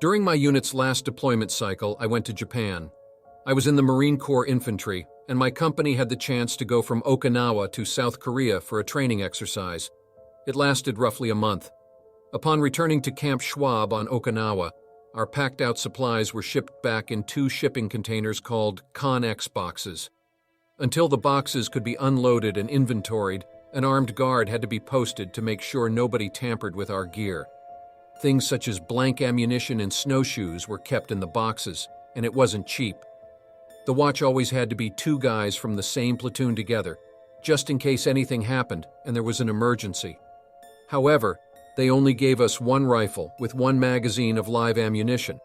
During my unit's last deployment cycle, I went to Japan. I was in the Marine Corps Infantry, and my company had the chance to go from Okinawa to South Korea for a training exercise. It lasted roughly a month. Upon returning to Camp Schwab on Okinawa, our packed-out supplies were shipped back in 2 shipping containers called Con-X boxes. Until the boxes could be unloaded and inventoried, an armed guard had to be posted to make sure nobody tampered with our gear. Things such as blank ammunition and snowshoes were kept in the boxes, and it wasn't cheap. The watch always had to be 2 guys from the same platoon together, just in case anything happened and there was an emergency. However, they only gave us 1 rifle with 1 magazine of live ammunition.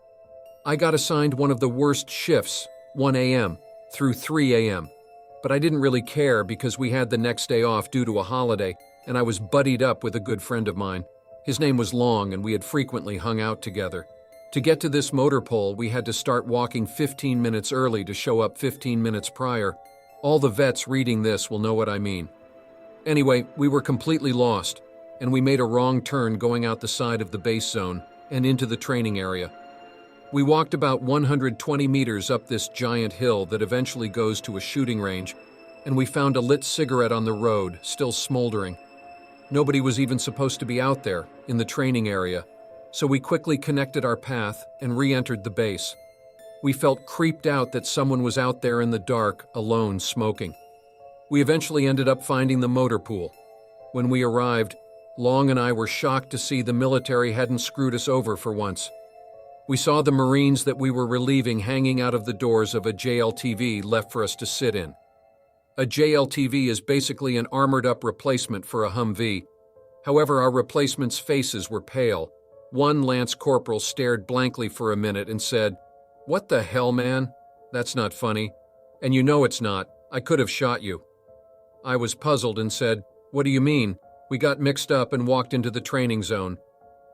I got assigned one of the worst shifts, 1 a.m. through 3 a.m., but I didn't really care because we had the next day off due to a holiday, and I was buddied up with a good friend of mine. His name was Long, and we had frequently hung out together. To get to this motor pole, we had to start walking 15 minutes early to show up 15 minutes prior. All the vets reading this will know what I mean. Anyway, we were completely lost, and we made a wrong turn going out the side of the base zone and into the training area. We walked about 120 meters up this giant hill that eventually goes to a shooting range, and we found a lit cigarette on the road, still smoldering. Nobody was even supposed to be out there, in the training area, so we quickly connected our path and re-entered the base. We felt creeped out that someone was out there in the dark, alone, smoking. We eventually ended up finding the motor pool. When we arrived, Long and I were shocked to see the military hadn't screwed us over for once. We saw the Marines that we were relieving hanging out of the doors of a JLTV left for us to sit in. A JLTV is basically an armored-up replacement for a Humvee. However, our replacements' faces were pale. One Lance Corporal stared blankly for a minute and said, "What the hell, man? That's not funny. And you know it's not. I could have shot you." I was puzzled and said, "What do you mean?" We got mixed up and walked into the training zone.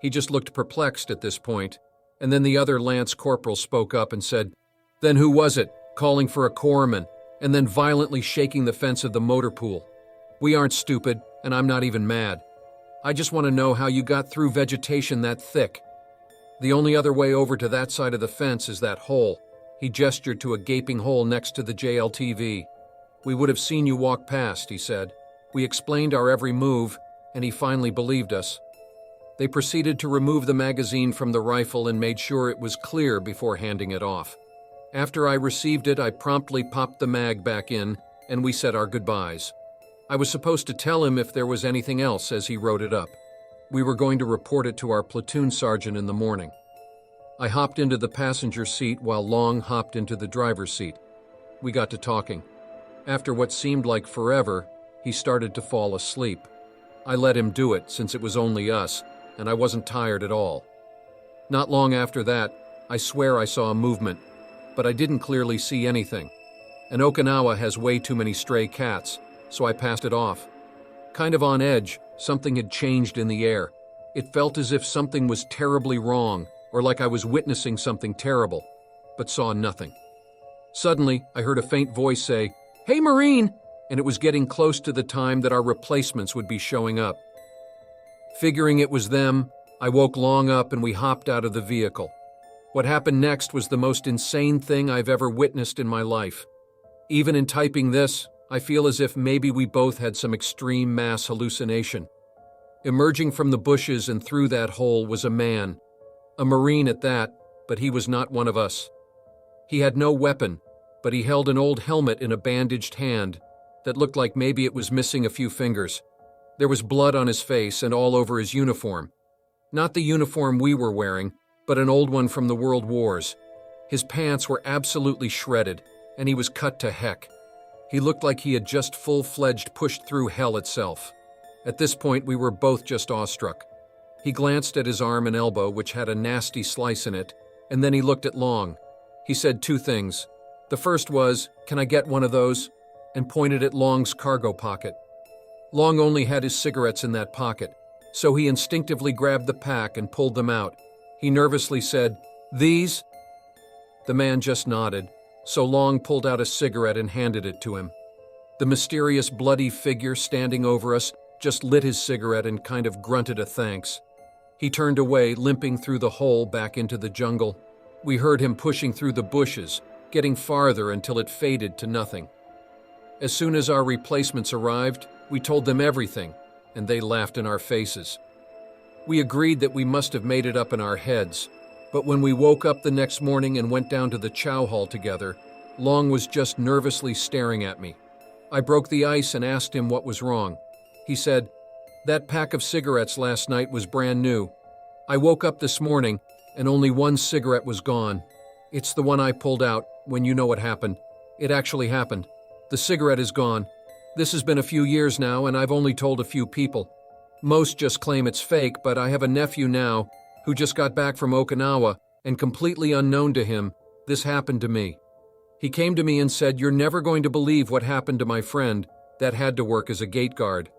He just looked perplexed at this point, and then the other Lance Corporal spoke up and said, "Then who was it, calling for a corpsman, and then violently shaking the fence of the motor pool? We aren't stupid, and I'm not even mad. I just want to know how you got through vegetation that thick. The only other way over to that side of the fence is that hole." He gestured to a gaping hole next to the JLTV. "We would have seen you walk past," he said. We explained our every move, and he finally believed us. They proceeded to remove the magazine from the rifle and made sure it was clear before handing it off. After I received it, I promptly popped the mag back in, and we said our goodbyes. I was supposed to tell him if there was anything else as he wrote it up. We were going to report it to our platoon sergeant in the morning. I hopped into the passenger seat while Long hopped into the driver's seat. We got to talking. After what seemed like forever, he started to fall asleep. I let him do it since it was only us, and I wasn't tired at all. Not long after that, I swear I saw a movement, but I didn't clearly see anything. And Okinawa has way too many stray cats, so I passed it off. Kind of on edge, something had changed in the air. It felt as if something was terribly wrong, or like I was witnessing something terrible, but saw nothing. Suddenly, I heard a faint voice say, "Hey, Marine!" and it was getting close to the time that our replacements would be showing up. Figuring it was them, I woke Long up and we hopped out of the vehicle. What happened next was the most insane thing I've ever witnessed in my life. Even in typing this, I feel as if maybe we both had some extreme mass hallucination. Emerging from the bushes and through that hole was a man. A Marine at that, but he was not one of us. He had no weapon, but he held an old helmet in a bandaged hand that looked like maybe it was missing a few fingers. There was blood on his face and all over his uniform. Not the uniform we were wearing, but an old one from the World Wars. His pants were absolutely shredded, and he was cut to heck. He looked like he had just full-fledged pushed through hell itself. At this point, we were both just awestruck. He glanced at his arm and elbow, which had a nasty slice in it, and then he looked at Long. He said 2 things. The first was, "Can I get one of those?" and pointed at Long's cargo pocket. Long only had his cigarettes in that pocket, so he instinctively grabbed the pack and pulled them out. He nervously said, "These?" The man just nodded, so Long pulled out a cigarette and handed it to him. The mysterious bloody figure standing over us just lit his cigarette and kind of grunted a thanks. He turned away, limping through the hole back into the jungle. We heard him pushing through the bushes, getting farther until it faded to nothing. As soon as our replacements arrived, we told them everything, and they laughed in our faces. We agreed that we must have made it up in our heads, but when we woke up the next morning and went down to the chow hall together, Long was just nervously staring at me. I broke the ice and asked him what was wrong. He said, "That pack of cigarettes last night was brand new. I woke up this morning and only one cigarette was gone. It's the one I pulled out when you know what happened. It actually happened. The cigarette is gone. This has been a few years now and I've only told a few people. Most just claim it's fake, but I have a nephew now who just got back from Okinawa, and completely unknown to him, this happened to me. He came to me and said, 'You're never going to believe what happened to my friend that had to work as a gate guard.'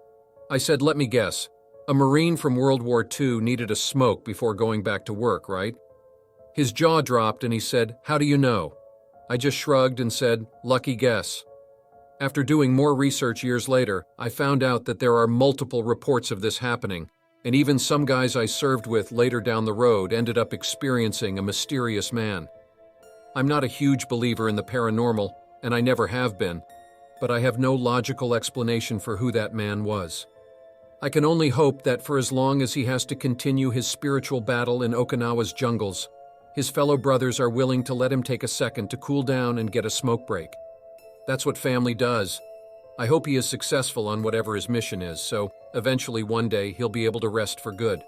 I said, 'Let me guess. A Marine from World War II needed a smoke before going back to work, right?' His jaw dropped and he said, 'How do you know?' I just shrugged and said, 'Lucky guess.' After doing more research years later, I found out that there are multiple reports of this happening, and even some guys I served with later down the road ended up experiencing a mysterious man. I'm not a huge believer in the paranormal, and I never have been, but I have no logical explanation for who that man was. I can only hope that for as long as he has to continue his spiritual battle in Okinawa's jungles, his fellow brothers are willing to let him take a second to cool down and get a smoke break. That's what family does. I hope he is successful on whatever his mission is, so eventually one day he'll be able to rest for good."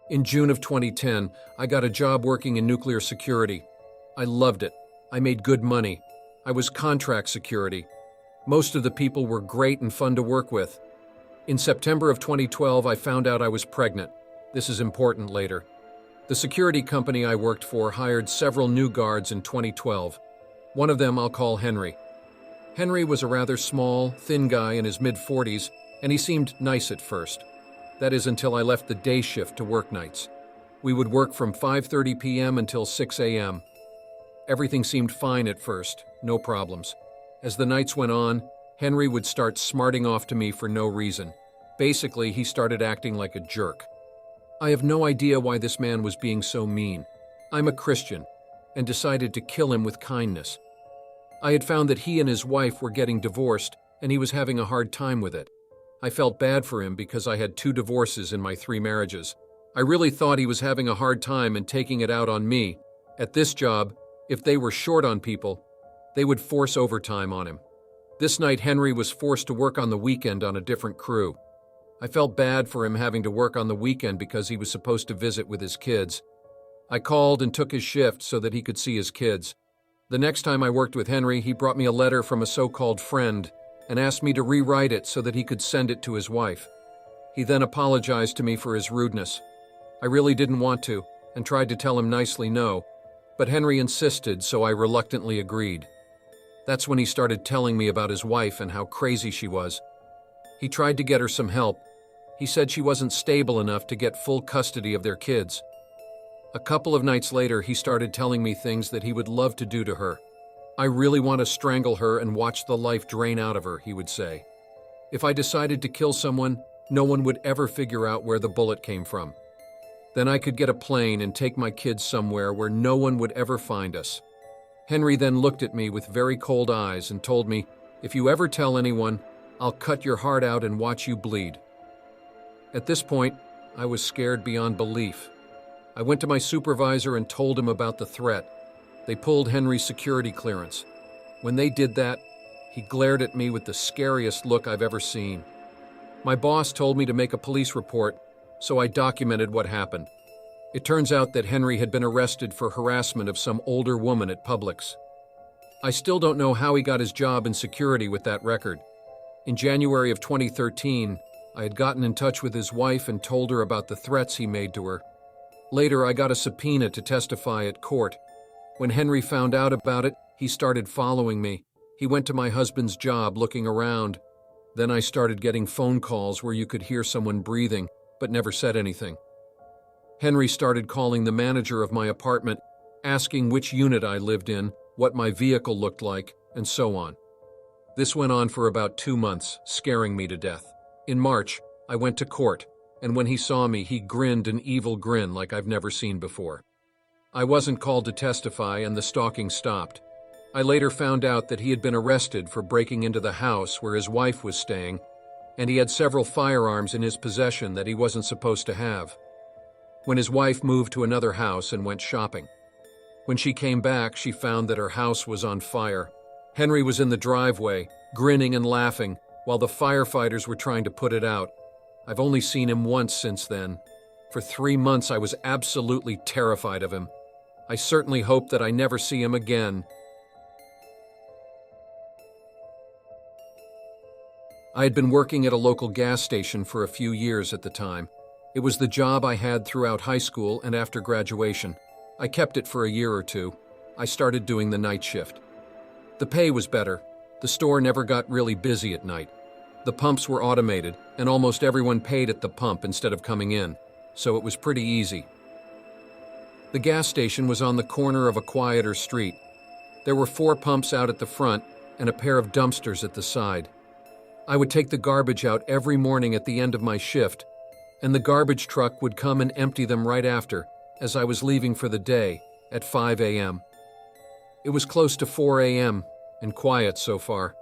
In June of 2010, I got a job working in nuclear security. I loved it. I made good money. I was contract security. Most of the people were great and fun to work with. In September of 2012, I found out I was pregnant. This is important later. The security company I worked for hired several new guards in 2012. One of them I'll call Henry. Henry was a rather small, thin guy in his mid-40s, and he seemed nice at first. That is until I left the day shift to work nights. We would work from 5:30 p.m. until 6 a.m. Everything seemed fine at first, no problems. As the nights went on, Henry would start smarting off to me for no reason. Basically, he started acting like a jerk. I have no idea why this man was being so mean. I'm a Christian, and decided to kill him with kindness. I had found that he and his wife were getting divorced, and he was having a hard time with it. I felt bad for him because I had 2 divorces in my 3 marriages. I really thought he was having a hard time and taking it out on me. At this job, if they were short on people, they would force overtime on him. This night, Henry was forced to work on the weekend on a different crew. I felt bad for him having to work on the weekend because he was supposed to visit with his kids. I called and took his shift so that he could see his kids. The next time I worked with Henry, he brought me a letter from a so-called friend and asked me to rewrite it so that he could send it to his wife. He then apologized to me for his rudeness. I really didn't want to, and tried to tell him nicely no, but Henry insisted, so I reluctantly agreed. That's when he started telling me about his wife and how crazy she was. He tried to get her some help. He said she wasn't stable enough to get full custody of their kids. A couple of nights later, he started telling me things that he would love to do to her. "I really want to strangle her and watch the life drain out of her," he would say. "If I decided to kill someone, no one would ever figure out where the bullet came from. Then I could get a plane and take my kids somewhere where no one would ever find us." Henry then looked at me with very cold eyes and told me, "If you ever tell anyone, I'll cut your heart out and watch you bleed." At this point, I was scared beyond belief. I went to my supervisor and told him about the threat. They pulled Henry's security clearance. When they did that, he glared at me with the scariest look I've ever seen. My boss told me to make a police report, so I documented what happened. It turns out that Henry had been arrested for harassment of some older woman at Publix. I still don't know how he got his job in security with that record. In January of 2013, I had gotten in touch with his wife and told her about the threats he made to her. Later, I got a subpoena to testify at court. When Henry found out about it, he started following me. He went to my husband's job looking around. Then I started getting phone calls where you could hear someone breathing, but never said anything. Henry started calling the manager of my apartment, asking which unit I lived in, what my vehicle looked like, and so on. This went on for about 2 months, scaring me to death. In March, I went to court, and when he saw me, he grinned an evil grin like I've never seen before. I wasn't called to testify, and the stalking stopped. I later found out that he had been arrested for breaking into the house where his wife was staying, and he had several firearms in his possession that he wasn't supposed to have. When his wife moved to another house and went shopping. When she came back, she found that her house was on fire. Henry was in the driveway, grinning and laughing, while the firefighters were trying to put it out. I've only seen him once since then. For 3 months, I was absolutely terrified of him. I certainly hope that I never see him again. I had been working at a local gas station for a few years at the time. It was the job I had throughout high school and after graduation. I kept it for a year or two. I started doing the night shift. The pay was better. The store never got really busy at night. The pumps were automated, and almost everyone paid at the pump instead of coming in, so it was pretty easy. The gas station was on the corner of a quieter street. There were 4 pumps out at the front and a pair of dumpsters at the side. I would take the garbage out every morning at the end of my shift, and the garbage truck would come and empty them right after, as I was leaving for the day, at 5 a.m. It was close to 4 a.m., and quiet so far.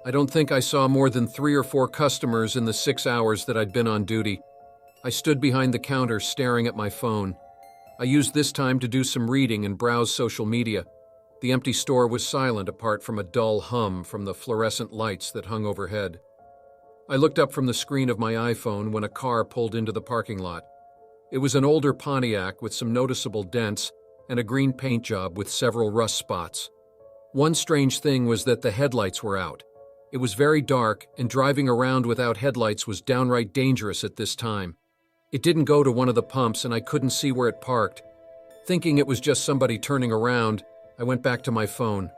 I don't think I saw more than 3 or 4 customers in the 6 hours that I'd been on duty. I stood behind the counter staring at my phone. I used this time to do some reading and browse social media. The empty store was silent apart from a dull hum from the fluorescent lights that hung overhead. I looked up from the screen of my iPhone when a car pulled into the parking lot. It was an older Pontiac with some noticeable dents and a green paint job with several rust spots. One strange thing was that the headlights were out. It was very dark, and driving around without headlights was downright dangerous at this time. It didn't go to one of the pumps, and I couldn't see where it parked. Thinking it was just somebody turning around, I went back to my phone.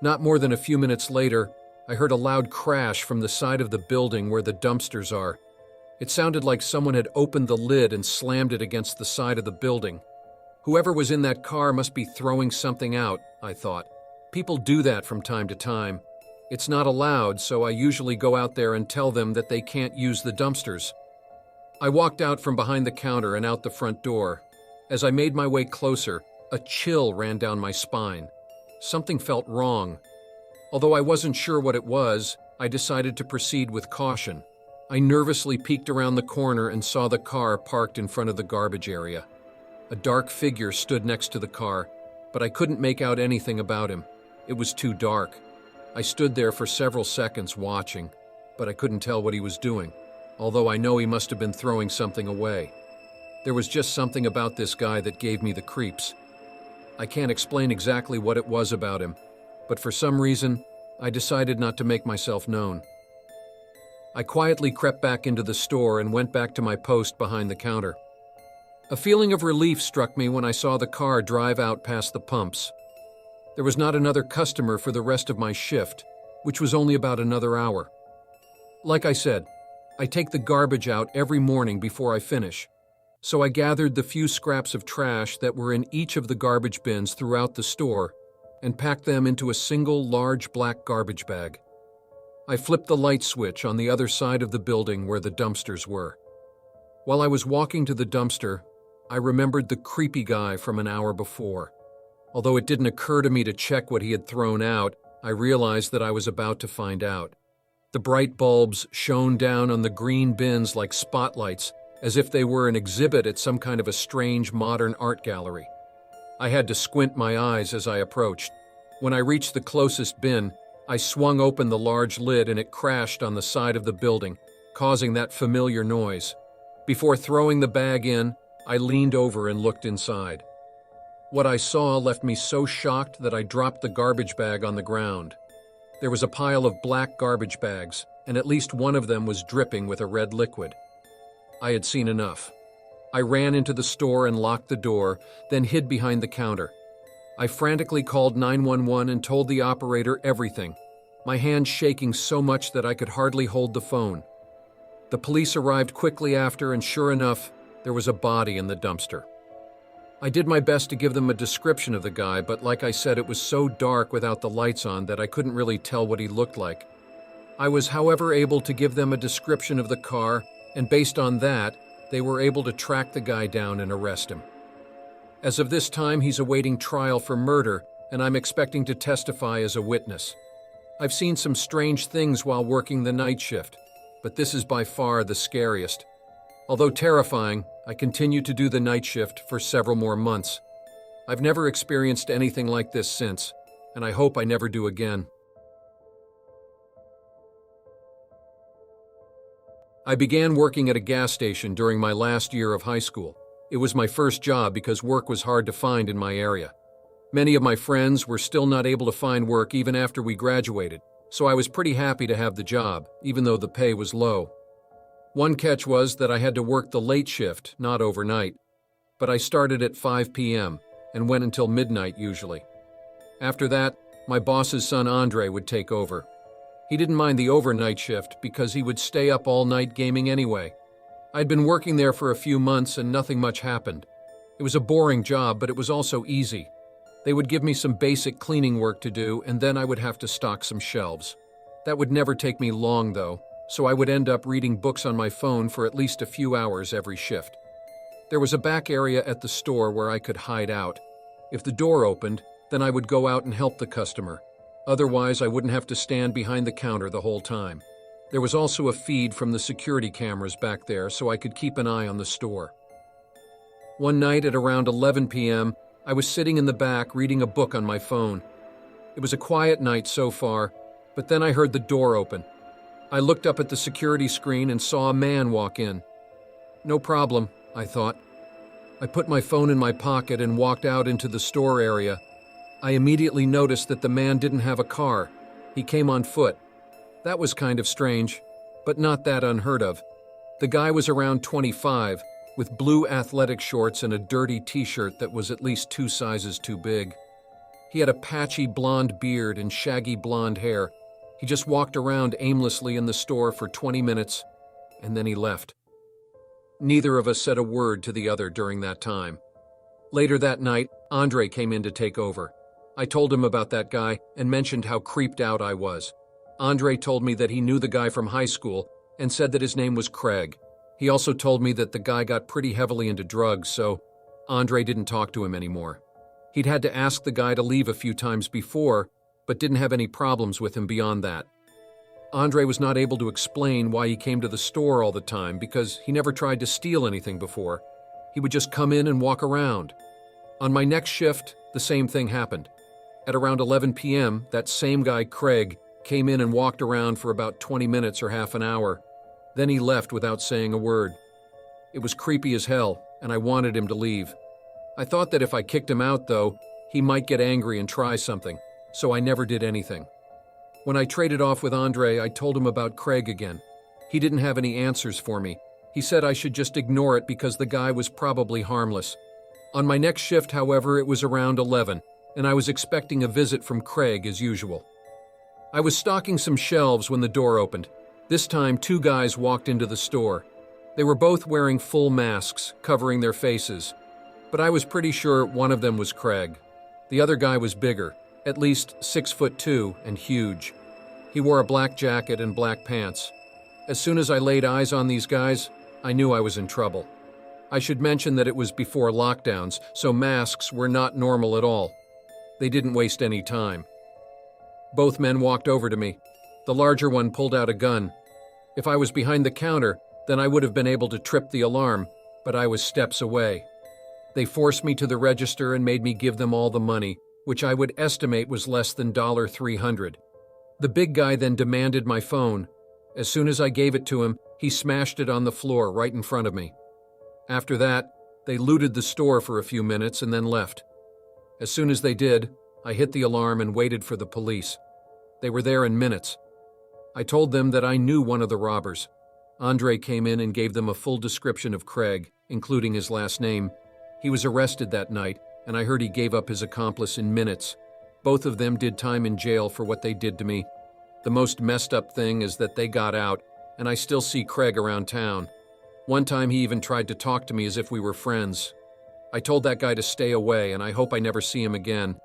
Not more than a few minutes later, I heard a loud crash from the side of the building where the dumpsters are. It sounded like someone had opened the lid and slammed it against the side of the building. Whoever was in that car must be throwing something out, I thought. People do that from time to time. It's not allowed, so I usually go out there and tell them that they can't use the dumpsters. I walked out from behind the counter and out the front door. As I made my way closer, a chill ran down my spine. Something felt wrong. Although I wasn't sure what it was, I decided to proceed with caution. I nervously peeked around the corner and saw the car parked in front of the garbage area. A dark figure stood next to the car, but I couldn't make out anything about him. It was too dark. I stood there for several seconds watching, but I couldn't tell what he was doing, although I know he must have been throwing something away. There was just something about this guy that gave me the creeps. I can't explain exactly what it was about him, but for some reason, I decided not to make myself known. I quietly crept back into the store and went back to my post behind the counter. A feeling of relief struck me when I saw the car drive out past the pumps. There was not another customer for the rest of my shift, which was only about another hour. Like I said, I take the garbage out every morning before I finish, so I gathered the few scraps of trash that were in each of the garbage bins throughout the store and packed them into a single large black garbage bag. I flipped the light switch on the other side of the building where the dumpsters were. While I was walking to the dumpster, I remembered the creepy guy from an hour before. Although it didn't occur to me to check what he had thrown out, I realized that I was about to find out. The bright bulbs shone down on the green bins like spotlights, as if they were an exhibit at some kind of a strange modern art gallery. I had to squint my eyes as I approached. When I reached the closest bin, I swung open the large lid and it crashed on the side of the building, causing that familiar noise. Before throwing the bag in, I leaned over and looked inside. What I saw left me so shocked that I dropped the garbage bag on the ground. There was a pile of black garbage bags, and at least one of them was dripping with a red liquid. I had seen enough. I ran into the store and locked the door, then hid behind the counter. I frantically called 911 and told the operator everything, my hands shaking so much that I could hardly hold the phone. The police arrived quickly after, and sure enough, there was a body in the dumpster. I did my best to give them a description of the guy, but like I said, it was so dark without the lights on that I couldn't really tell what he looked like. I was, however, able to give them a description of the car, and based on that, they were able to track the guy down and arrest him. As of this time, he's awaiting trial for murder, and I'm expecting to testify as a witness. I've seen some strange things while working the night shift, but this is by far the scariest. Although terrifying, I continue to do the night shift for several more months. I've never experienced anything like this since, and I hope I never do again. I began working at a gas station during my last year of high school. It was my first job because work was hard to find in my area. Many of my friends were still not able to find work even after we graduated, so I was pretty happy to have the job, even though the pay was low. One catch was that I had to work the late shift, not overnight. But I started at 5 p.m. and went until midnight usually. After that, my boss's son Andre would take over. He didn't mind the overnight shift because he would stay up all night gaming anyway. I'd been working there for a few months and nothing much happened. It was a boring job, but it was also easy. They would give me some basic cleaning work to do, and then I would have to stock some shelves. That would never take me long, though, so I would end up reading books on my phone for at least a few hours every shift. There was a back area at the store where I could hide out. If the door opened, then I would go out and help the customer. Otherwise, I wouldn't have to stand behind the counter the whole time. There was also a feed from the security cameras back there, so I could keep an eye on the store. One night at around 11 p.m., I was sitting in the back reading a book on my phone. It was a quiet night so far, but then I heard the door open. I looked up at the security screen and saw a man walk in. No problem, I thought. I put my phone in my pocket and walked out into the store area. I immediately noticed that the man didn't have a car. He came on foot. That was kind of strange, but not that unheard of. The guy was around 25, with blue athletic shorts and a dirty t-shirt that was at least 2 sizes too big. He had a patchy blonde beard and shaggy blonde hair. He just walked around aimlessly in the store for 20 minutes, and then he left. Neither of us said a word to the other during that time. Later that night, Andre came in to take over. I told him about that guy and mentioned how creeped out I was. Andre told me that he knew the guy from high school and said that his name was Craig. He also told me that the guy got pretty heavily into drugs, so Andre didn't talk to him anymore. He'd had to ask the guy to leave a few times before, but didn't have any problems with him beyond that. Andre was not able to explain why he came to the store all the time because he never tried to steal anything before. He would just come in and walk around. On my next shift, the same thing happened. At around 11 p.m., that same guy, Craig, came in and walked around for about 20 minutes or half an hour. Then he left without saying a word. It was creepy as hell, and I wanted him to leave. I thought that if I kicked him out, though, he might get angry and try something, so I never did anything. When I traded off with Andre, I told him about Craig again. He didn't have any answers for me. He said I should just ignore it because the guy was probably harmless. On my next shift, however, it was around 11, and I was expecting a visit from Craig as usual. I was stocking some shelves when the door opened. This time, 2 guys walked into the store. They were both wearing full masks, covering their faces. But I was pretty sure one of them was Craig. The other guy was bigger, at least 6'2" and huge. He wore a black jacket and black pants. As soon as I laid eyes on these guys, I knew I was in trouble. I should mention that it was before lockdowns, so masks were not normal at all. They didn't waste any time. Both men walked over to me. The larger one pulled out a gun. If I was behind the counter, then I would have been able to trip the alarm, but I was steps away. They forced me to the register and made me give them all the money, which I would estimate was less than $300. The big guy then demanded my phone. As soon as I gave it to him, he smashed it on the floor right in front of me. After that, they looted the store for a few minutes and then left. As soon as they did, I hit the alarm and waited for the police. They were there in minutes. I told them that I knew one of the robbers. Andre came in and gave them a full description of Craig, including his last name. He was arrested that night, and I heard he gave up his accomplice in minutes. Both of them did time in jail for what they did to me. The most messed up thing is that they got out, and I still see Craig around town. One time he even tried to talk to me as if we were friends. I told that guy to stay away, and I hope I never see him again.